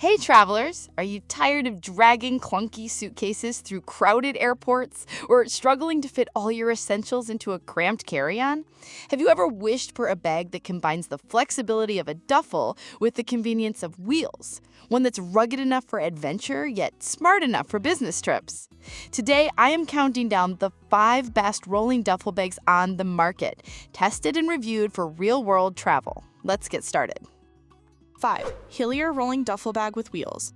Hey travelers, are you tired of dragging clunky suitcases through crowded airports or struggling to fit all your essentials into a cramped carry-on? Have you ever wished for a bag that combines the flexibility of a duffel with the convenience of wheels? One that's rugged enough for adventure, yet smart enough for business trips. Today, I am counting down the 5 best rolling duffel bags on the market, tested and reviewed for real-world travel. Let's get started. 5. Heliar Rolling Duffel Bag with Wheels.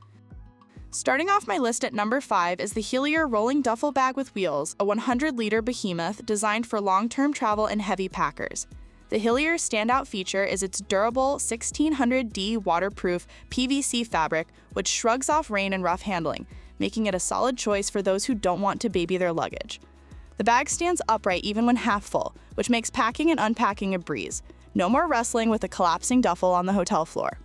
Starting off my list at number 5 is the Heliar Rolling Duffel Bag with Wheels, a 100-liter behemoth designed for long-term travel and heavy packers. The Heliar's standout feature is its durable 1600D waterproof PVC fabric, which shrugs off rain and rough handling, making it a solid choice for those who don't want to baby their luggage. The bag stands upright even when half full, which makes packing and unpacking a breeze. No more wrestling with a collapsing duffel on the hotel floor.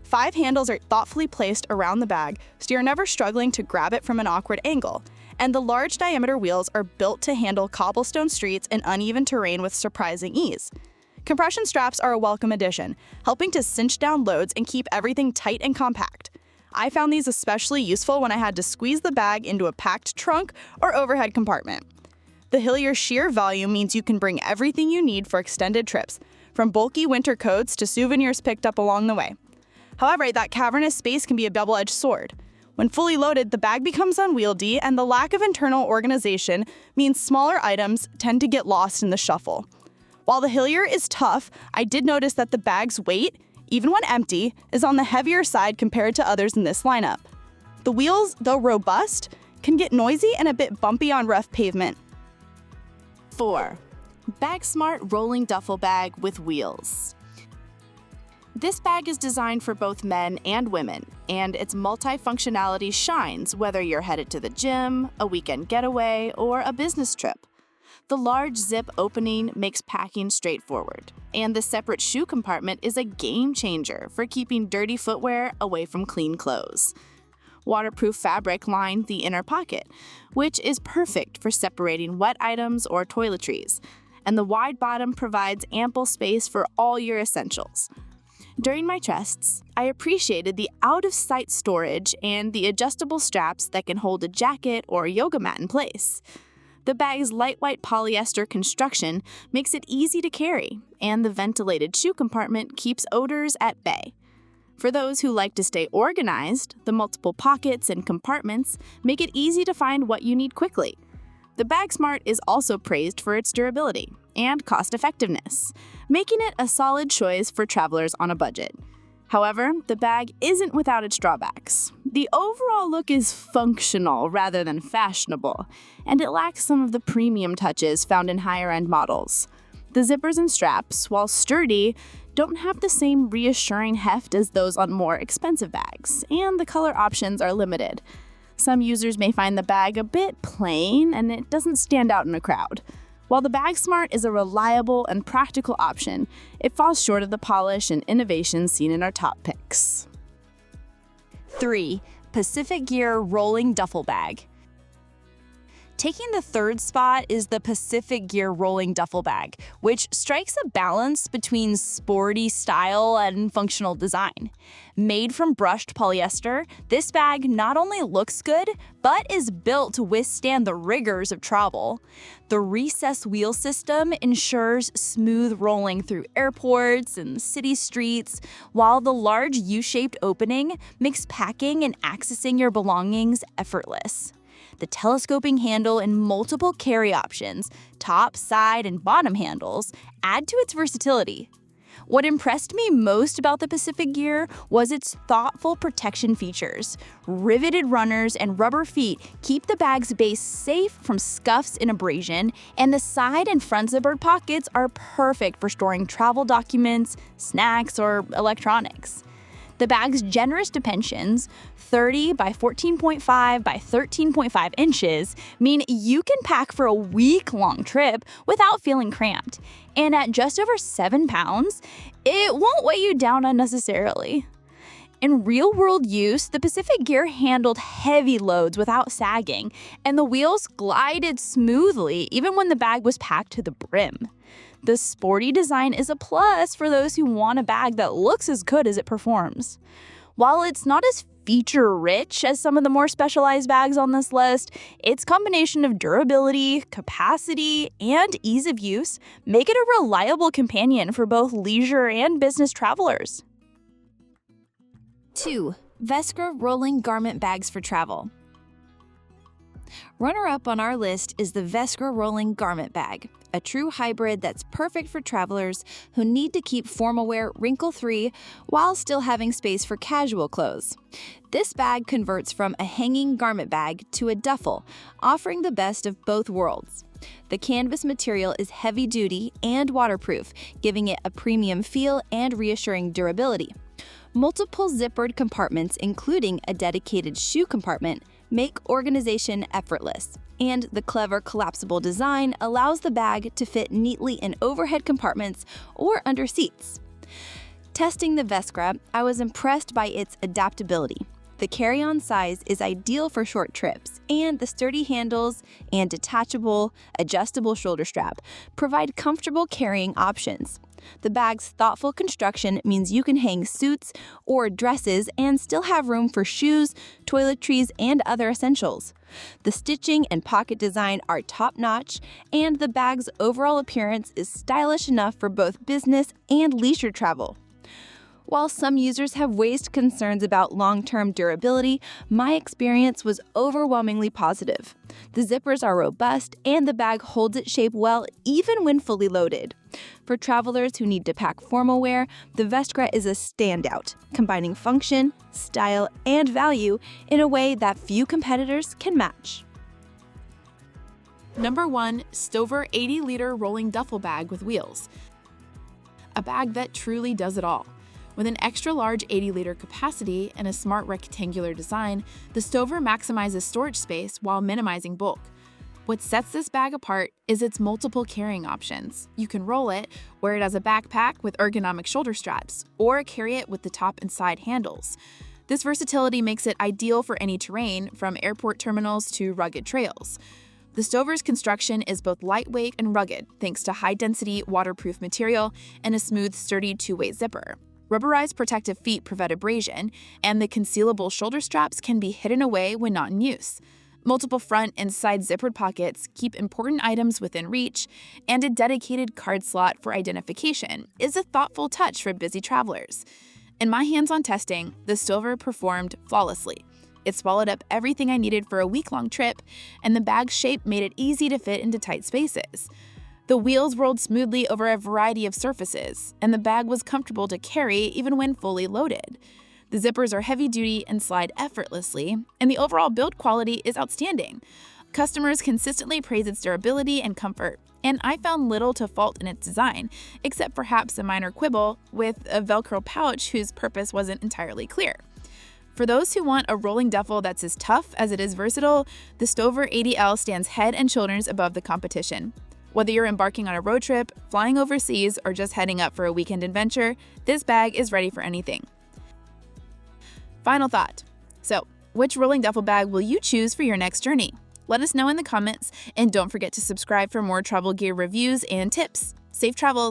5 handles are thoughtfully placed around the bag, so you're never struggling to grab it from an awkward angle. And the large diameter wheels are built to handle cobblestone streets and uneven terrain with surprising ease. Compression straps are a welcome addition, helping to cinch down loads and keep everything tight and compact. I found these especially useful when I had to squeeze the bag into a packed trunk or overhead compartment. The Heliar sheer volume means you can bring everything you need for extended trips, from bulky winter coats to souvenirs picked up along the way. However, that cavernous space can be a double-edged sword. When fully loaded, the bag becomes unwieldy, and the lack of internal organization means smaller items tend to get lost in the shuffle. While the Heliar is tough, I did notice that the bag's weight, even when empty, is on the heavier side compared to others in this lineup. The wheels, though robust, can get noisy and a bit bumpy on rough pavement. 4. BAGSMART Rolling Duffel Bag with Wheels. This bag is designed for both men and women, and its multifunctionality shines whether you're headed to the gym, a weekend getaway, or a business trip. The large zip opening makes packing straightforward, and the separate shoe compartment is a game changer for keeping dirty footwear away from clean clothes. Waterproof fabric lined the inner pocket, which is perfect for separating wet items or toiletries, and the wide bottom provides ample space for all your essentials. During my tests, I appreciated the out-of-sight storage and the adjustable straps that can hold a jacket or a yoga mat in place. The bag's light-white polyester construction makes it easy to carry, and the ventilated shoe compartment keeps odors at bay. For those who like to stay organized, the multiple pockets and compartments make it easy to find what you need quickly. The BAGSMART is also praised for its durability and cost-effectiveness, making it a solid choice for travelers on a budget. However, the bag isn't without its drawbacks. The overall look is functional rather than fashionable, and it lacks some of the premium touches found in higher-end models. The zippers and straps, while sturdy, don't have the same reassuring heft as those on more expensive bags, and the color options are limited. Some users may find the bag a bit plain and it doesn't stand out in a crowd. While the BAGSMART is a reliable and practical option, it falls short of the polish and innovation seen in our top picks. 3. Pacific Gear Rolling Duffel Bag. Taking the third spot is the Pacific Gear Rolling Duffel Bag, which strikes a balance between sporty style and functional design. Made from brushed polyester, this bag not only looks good, but is built to withstand the rigors of travel. The recessed wheel system ensures smooth rolling through airports and city streets, while the large U-shaped opening makes packing and accessing your belongings effortless. The telescoping handle and multiple carry options, top, side, and bottom handles, add to its versatility. What impressed me most about the Pacific Gear was its thoughtful protection features. Riveted runners and rubber feet keep the bag's base safe from scuffs and abrasion, and the side and front zippered pockets are perfect for storing travel documents, snacks, or electronics. The bag's generous dimensions, 30 by 14.5 by 13.5 inches, mean you can pack for a week-long trip without feeling cramped. And at just over 7 pounds, it won't weigh you down unnecessarily. In real-world use, the Pacific Gear handled heavy loads without sagging, and the wheels glided smoothly even when the bag was packed to the brim. The sporty design is a plus for those who want a bag that looks as good as it performs. While it's not as feature-rich as some of the more specialized bags on this list, its combination of durability, capacity, and ease of use make it a reliable companion for both leisure and business travelers. 2. Vessgra rolling garment bags for travel. Runner-up on our list is the Vessgra rolling garment bag, a true hybrid that's perfect for travelers who need to keep formal wear wrinkle-free while still having space for casual clothes. This bag converts from a hanging garment bag to a duffel, offering the best of both worlds. The canvas material is heavy-duty and waterproof, giving it a premium feel and reassuring durability. Multiple zippered compartments, including a dedicated shoe compartment, make organization effortless, and the clever collapsible design allows the bag to fit neatly in overhead compartments or under seats. Testing the Vessgra, I was impressed by its adaptability. The carry-on size is ideal for short trips, and the sturdy handles and detachable, adjustable shoulder strap provide comfortable carrying options. The bag's thoughtful construction means you can hang suits or dresses and still have room for shoes, toiletries, and other essentials. The stitching and pocket design are top-notch, and the bag's overall appearance is stylish enough for both business and leisure travel. While some users have voiced concerns about long-term durability, my experience was overwhelmingly positive. The zippers are robust, and the bag holds its shape well even when fully loaded. For travelers who need to pack formal wear, the Vessgra is a standout, combining function, style, and value in a way that few competitors can match. Number 1, Stover 80-liter rolling duffel bag with wheels. A bag that truly does it all. With an extra-large 80-liter capacity and a smart rectangular design, the Stover maximizes storage space while minimizing bulk. What sets this bag apart is its multiple carrying options. You can roll it, wear it as a backpack with ergonomic shoulder straps, or carry it with the top and side handles. This versatility makes it ideal for any terrain, from airport terminals to rugged trails. The Stover's construction is both lightweight and rugged, thanks to high-density, waterproof material and a smooth, sturdy two-way zipper. Rubberized protective feet prevent abrasion, and the concealable shoulder straps can be hidden away when not in use. Multiple front and side zippered pockets keep important items within reach, and a dedicated card slot for identification is a thoughtful touch for busy travelers. In my hands-on testing, the Stover performed flawlessly. It swallowed up everything I needed for a week-long trip, and the bag's shape made it easy to fit into tight spaces. The wheels rolled smoothly over a variety of surfaces, and the bag was comfortable to carry even when fully loaded. The zippers are heavy-duty and slide effortlessly, and the overall build quality is outstanding. Customers consistently praise its durability and comfort, and I found little to fault in its design, except perhaps a minor quibble with a Velcro pouch whose purpose wasn't entirely clear. For those who want a rolling duffel that's as tough as it is versatile, the Stover 80L stands head and shoulders above the competition. Whether you're embarking on a road trip, flying overseas, or just heading up for a weekend adventure, this bag is ready for anything. Final thought. So, which rolling duffel bag will you choose for your next journey? Let us know in the comments, and don't forget to subscribe for more travel gear reviews and tips. Safe travels!